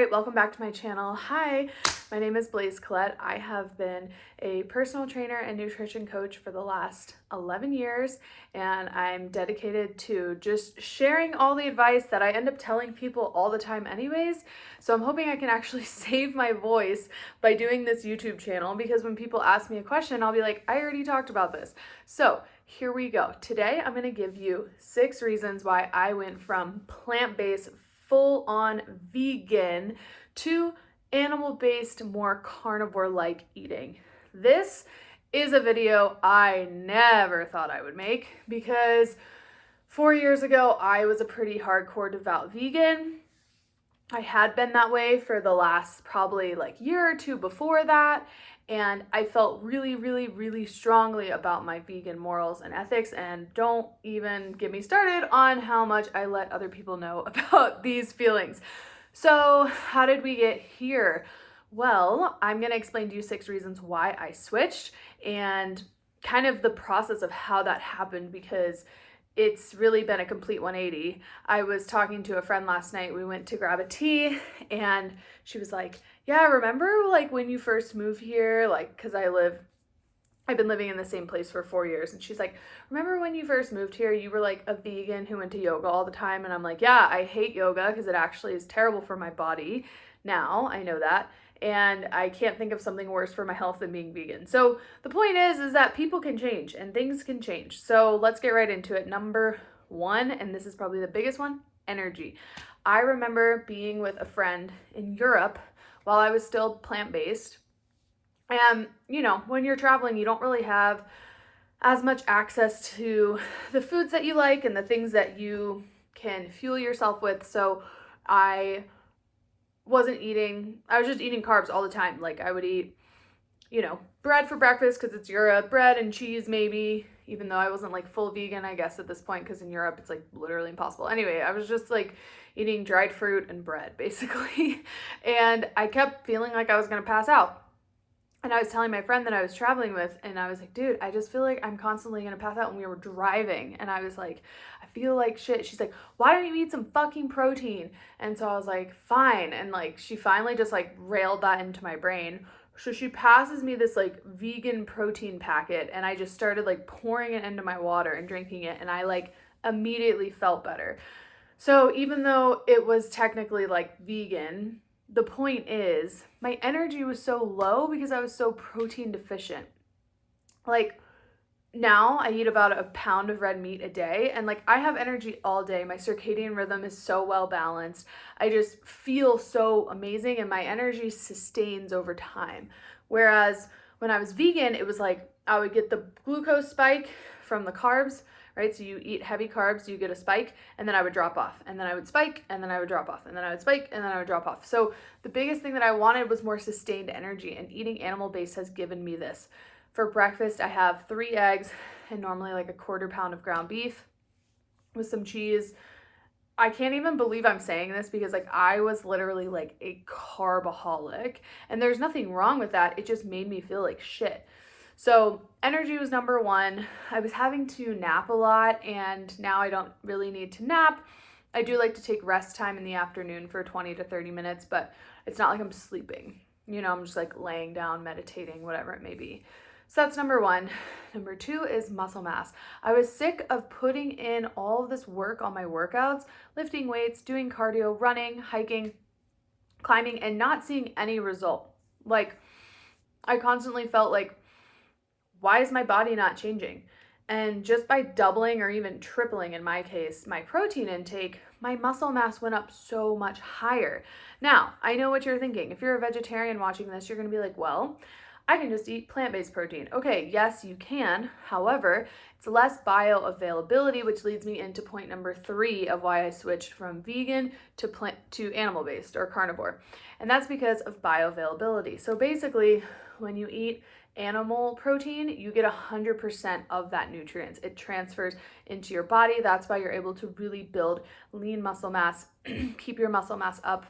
right, welcome back to my channel. Hi, my name is Blaise Collett. I have been a personal trainer and nutrition coach for the last 11 years, and I'm dedicated to just sharing all the advice that I end up telling people all the time anyways. So I'm hoping I can actually save my voice by doing this YouTube channel, because when people ask me a question, I'll be like, I already talked about this. So here we go. Today, I'm gonna give you 6 reasons why I went from plant-based full-on vegan to animal-based, more carnivore-like eating. This is a video I never thought I would make, because 4 years ago I was a pretty hardcore devout vegan. I had been that way for the last probably year or two before that, and I felt really strongly about my vegan morals and ethics, and don't even get me started on how much I let other people know about these feelings. So how did we get here? Well, I'm going to explain to you 6 reasons why I switched and kind of the process of how that happened, because it's really been a complete 180. I was talking to a friend last night. We went to grab a tea, and she was like, yeah, remember when you first moved here? Because I've been living in the same place for 4 years. And she's like, remember when you first moved here, you were like a vegan who went to yoga all the time? And I'm like, yeah, I hate yoga because it actually is terrible for my body. Now I know that. And I can't think of something worse for my health than being vegan. So the point is that people can change and things can change. So let's get right into it. Number 1, and this is probably the biggest one, energy. I remember being with a friend in Europe while I was still plant-based. And, when you're traveling, you don't really have as much access to the foods that you like and the things that you can fuel yourself with. So I was just eating carbs all the time. I would eat, bread for breakfast because it's Europe, bread and cheese maybe, even though I wasn't full vegan, I guess, at this point, because in Europe it's literally impossible. Anyway, I was just eating dried fruit and bread basically. And I kept feeling like I was going to pass out. And I was telling my friend that I was traveling with, and I was like, dude, I just feel like I'm constantly going to pass out. And we were driving, and I was like, I feel like shit. She's like, why don't you eat some fucking protein? And so I was like, fine. And she finally just railed that into my brain. So she passes me this vegan protein packet, and I just started pouring it into my water and drinking it. And I immediately felt better. So even though it was technically vegan, the point is my energy was so low because I was so protein deficient. Now I eat about a pound of red meat a day, and I have energy all day. My circadian rhythm is so well balanced. I just feel so amazing, and my energy sustains over time. Whereas when I was vegan, it was I would get the glucose spike from the carbs, right? So you eat heavy carbs, you get a spike, and then I would drop off, and then I would spike, and then I would drop off, and then I would spike, and then I would drop off. So the biggest thing that I wanted was more sustained energy, and eating animal-based has given me this. For breakfast, I have 3 eggs and normally a quarter pound of ground beef with some cheese. I can't even believe I'm saying this, because I was literally a carbaholic, and there's nothing wrong with that. It just made me feel like shit. So energy was number 1. I was having to nap a lot, and now I don't really need to nap. I do like to take rest time in the afternoon for 20 to 30 minutes, but it's not like I'm sleeping. I'm just laying down, meditating, whatever it may be. So that's number 1. Number 2 is muscle mass. I was sick of putting in all of this work on my workouts, lifting weights, doing cardio, running, hiking, climbing, and not seeing any result. I constantly felt why is my body not changing? And just by doubling or even tripling, in my case, my protein intake, my muscle mass went up so much higher. Now, I know what you're thinking. If you're a vegetarian watching this, you're going to be like, well, I can just eat plant-based protein. Okay, yes, you can. However, it's less bioavailability, which leads me into point number 3 of why I switched from vegan to animal-based or carnivore. And that's because of bioavailability. So basically, when you eat animal protein, you get 100% of that nutrients. It transfers into your body. That's why you're able to really build lean muscle mass, keep your muscle mass up,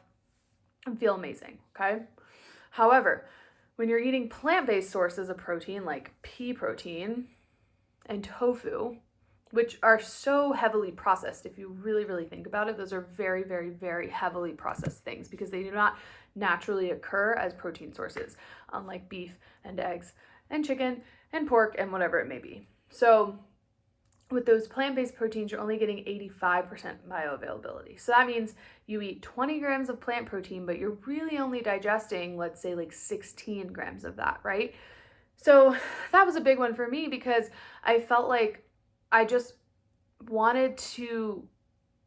and feel amazing, okay? However, when you're eating plant-based sources of protein like pea protein and tofu which are so heavily processed. If you really, really think about it, those are very, very, very heavily processed things because they do not naturally occur as protein sources, unlike beef and eggs and chicken and pork and whatever it may be. So with those plant-based proteins, you're only getting 85% bioavailability. So that means you eat 20 grams of plant protein, but you're really only digesting, let's say, like 16 grams of that, right? So that was a big one for me because I felt like I just wanted to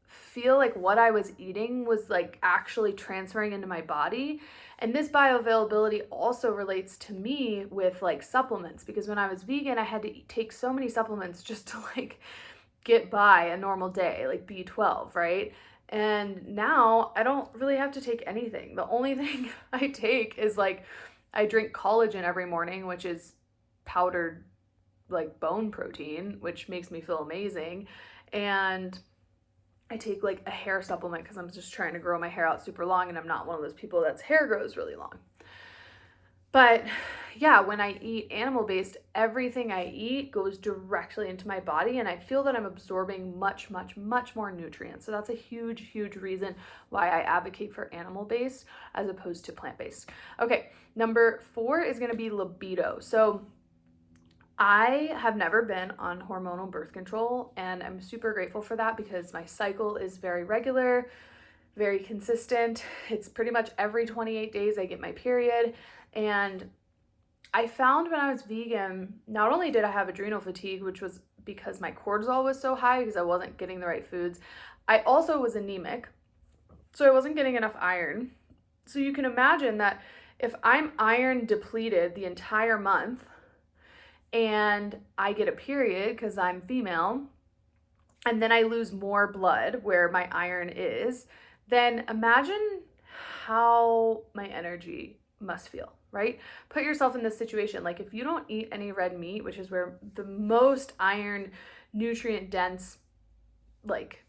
feel like what I was eating was like actually transferring into my body. And this bioavailability also relates to me with like supplements, because when I was vegan, I had to take so many supplements just to like get by a normal day, like B12, right? And now I don't really have to take anything. The only thing I take is like I drink collagen every morning, which is powdered like bone protein, which makes me feel amazing. And I take like a hair supplement because I'm just trying to grow my hair out super long, and I'm not one of those people that's hair grows really long. But yeah, when I eat animal-based, everything I eat goes directly into my body, and I feel that I'm absorbing much, much, much more nutrients. So that's a huge, huge reason why I advocate for animal-based as opposed to plant-based. Okay, number 4 is going to be libido. So I have never been on hormonal birth control, and I'm super grateful for that because my cycle is very regular, very consistent. It's pretty much every 28 days I get my period. And I found when I was vegan, not only did I have adrenal fatigue, which was because my cortisol was so high because I wasn't getting the right foods, I also was anemic. So I wasn't getting enough iron. So you can imagine that if I'm iron depleted the entire month, and I get a period because I'm female, and then I lose more blood where my iron is, then imagine how my energy must feel, right? Put yourself in this situation. Like if you don't eat any red meat, which is where the most iron, nutrient dense, like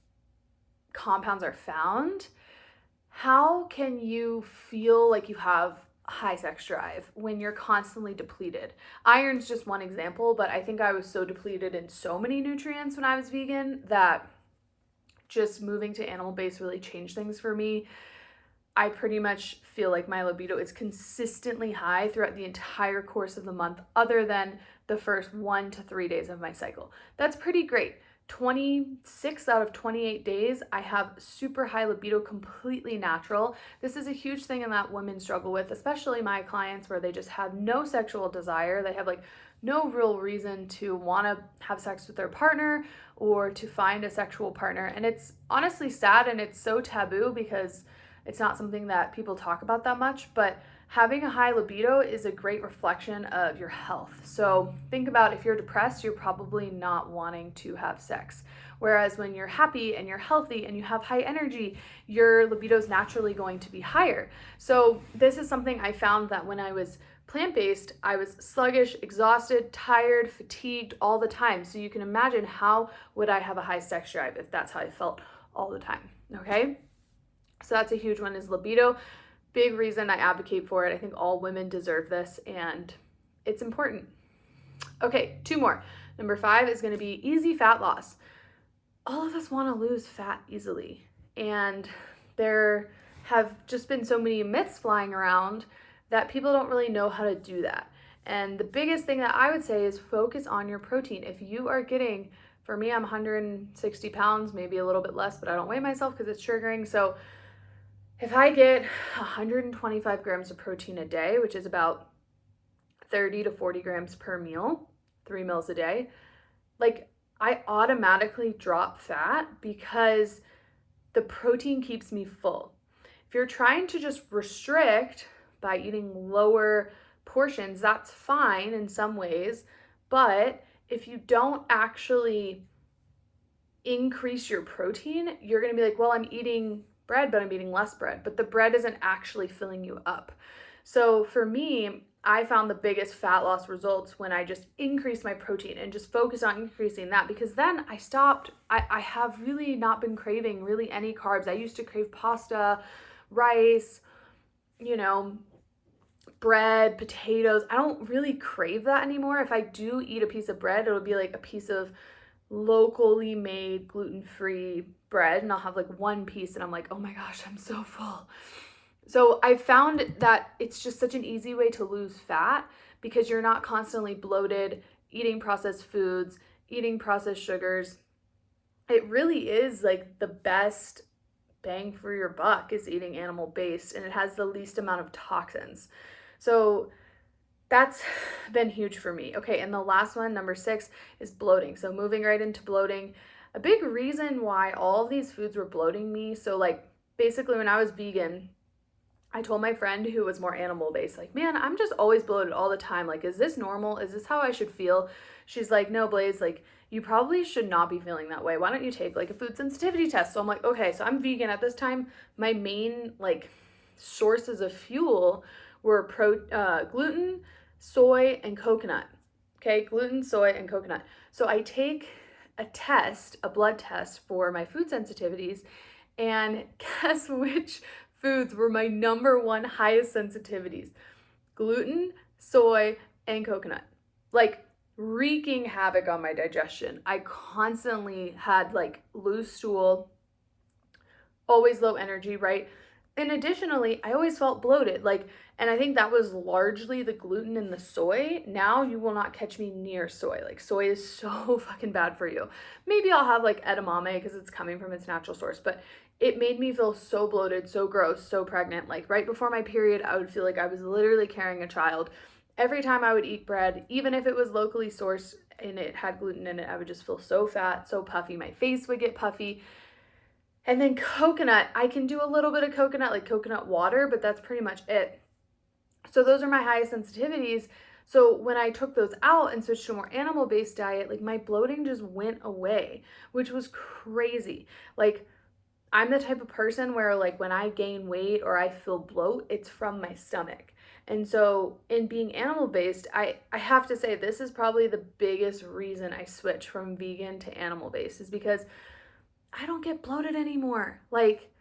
compounds are found, how can you feel like you have high sex drive when you're constantly depleted? Iron's just one example, but I think I was so depleted in so many nutrients when I was vegan that just moving to animal-based really changed things for me. I pretty much feel like my libido is consistently high throughout the entire course of the month, other than the first 1 to 3 days of my cycle. That's pretty great. 26 out of 28 days, I have super high libido, completely natural. This is a huge thing that women struggle with, especially my clients where they just have no sexual desire. They have like no real reason to want to have sex with their partner or to find a sexual partner. And it's honestly sad, and it's so taboo because it's not something that people talk about that much, but having a high libido is a great reflection of your health. So think about if you're depressed, you're probably not wanting to have sex. Whereas when you're happy and you're healthy and you have high energy, your libido is naturally going to be higher. So this is something I found that when I was plant-based, I was sluggish, exhausted, tired, fatigued all the time. So you can imagine how would I have a high sex drive if that's how I felt all the time, okay? So that's a huge one, is libido. Big reason I advocate for it. I think all women deserve this, and it's important. Okay, 2 more. Number 5 is going to be easy fat loss. All of us want to lose fat easily, and there have just been so many myths flying around that people don't really know how to do that. And the biggest thing that I would say is focus on your protein. If you are getting, for me, I'm 160 pounds, maybe a little bit less, but I don't weigh myself because it's triggering. So if I get 125 grams of protein a day, which is about 30 to 40 grams per meal, 3 meals a day, like I automatically drop fat because the protein keeps me full. If you're trying to just restrict by eating lower portions, that's fine in some ways, but if you don't actually increase your protein, you're going to be like, well, I'm eating bread, but I'm eating less bread, but the bread isn't actually filling you up. So for me, I found the biggest fat loss results when I just increased my protein and just focused on increasing that, because then I stopped. I have really not been craving really any carbs. I used to crave pasta, rice, bread, potatoes. I don't really crave that anymore. If I do eat a piece of bread, it'll be like a piece of locally made gluten-free bread, and I'll have like one piece and I'm like, oh my gosh, I'm so full. So I found that it's just such an easy way to lose fat because you're not constantly bloated, eating processed foods, eating processed sugars. It really is like the best bang for your buck is eating animal based, and it has the least amount of toxins. So that's been huge for me. Okay, and the last one, number 6, is bloating. So moving right into bloating, a big reason why all of these foods were bloating me. So like basically when I was vegan, I told my friend who was more animal based, like, man, I'm just always bloated all the time. Like, is this normal? Is this how I should feel? She's like, no, Blaise, like, you probably should not be feeling that way. Why don't you take like a food sensitivity test? So I'm like, okay, so I'm vegan at this time. My main like sources of fuel were gluten, soy, and coconut. Okay, gluten, soy, and coconut. So I take a test, a blood test for my food sensitivities, and guess which foods were my number one highest sensitivities? Gluten, soy, and coconut. Like wreaking havoc on my digestion. I constantly had like loose stool, always low energy, right? And additionally, I always felt bloated. Like, and I think that was largely the gluten and the soy. Now you will not catch me near soy. Like, soy is so fucking bad for you. Maybe I'll have like edamame because it's coming from its natural source, but it made me feel so bloated, so gross, so pregnant. Like, right before my period, I would feel like I was literally carrying a child. Every time I would eat bread, even if it was locally sourced and it had gluten in it, I would just feel so fat, so puffy. My face would get puffy. And then coconut, I can do a little bit of coconut, like coconut water, but that's pretty much it. So those are my highest sensitivities. So when I took those out and switched to a more animal-based diet, like my bloating just went away, which was crazy. Like I'm the type of person where like when I gain weight or I feel bloat, it's from my stomach. And so in being animal-based, I have to say this is probably the biggest reason I switched from vegan to animal-based is because I don't get bloated anymore. Like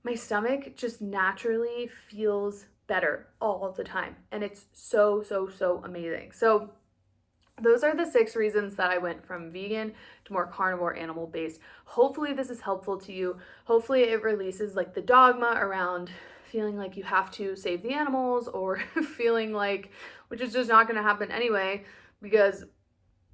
my stomach just naturally feels better all the time. And it's so, so, so amazing. So those are the 6 reasons that I went from vegan to more carnivore animal based. Hopefully this is helpful to you. Hopefully it releases like the dogma around feeling like you have to save the animals or feeling like, which is just not going to happen anyway, because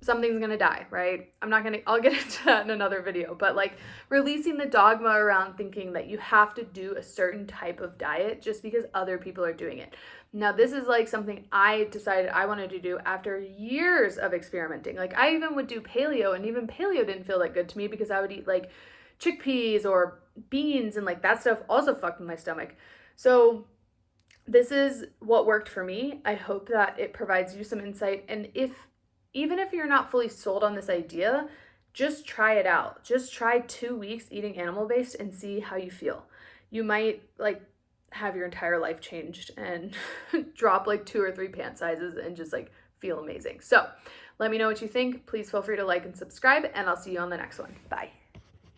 something's gonna die, right? I'll get into that in another video, but like releasing the dogma around thinking that you have to do a certain type of diet just because other people are doing it. Now, this is like something I decided I wanted to do after years of experimenting. Like I even would do paleo, and even paleo didn't feel that good to me because I would eat like chickpeas or beans, and like that stuff also fucked with my stomach. So this is what worked for me. I hope that it provides you some insight, and even if you're not fully sold on this idea, just try it out. Just try 2 weeks eating animal-based and see how you feel. You might like have your entire life changed and drop like 2 or 3 pant sizes and just like feel amazing. So let me know what you think. Please feel free to like and subscribe, and I'll see you on the next one. Bye.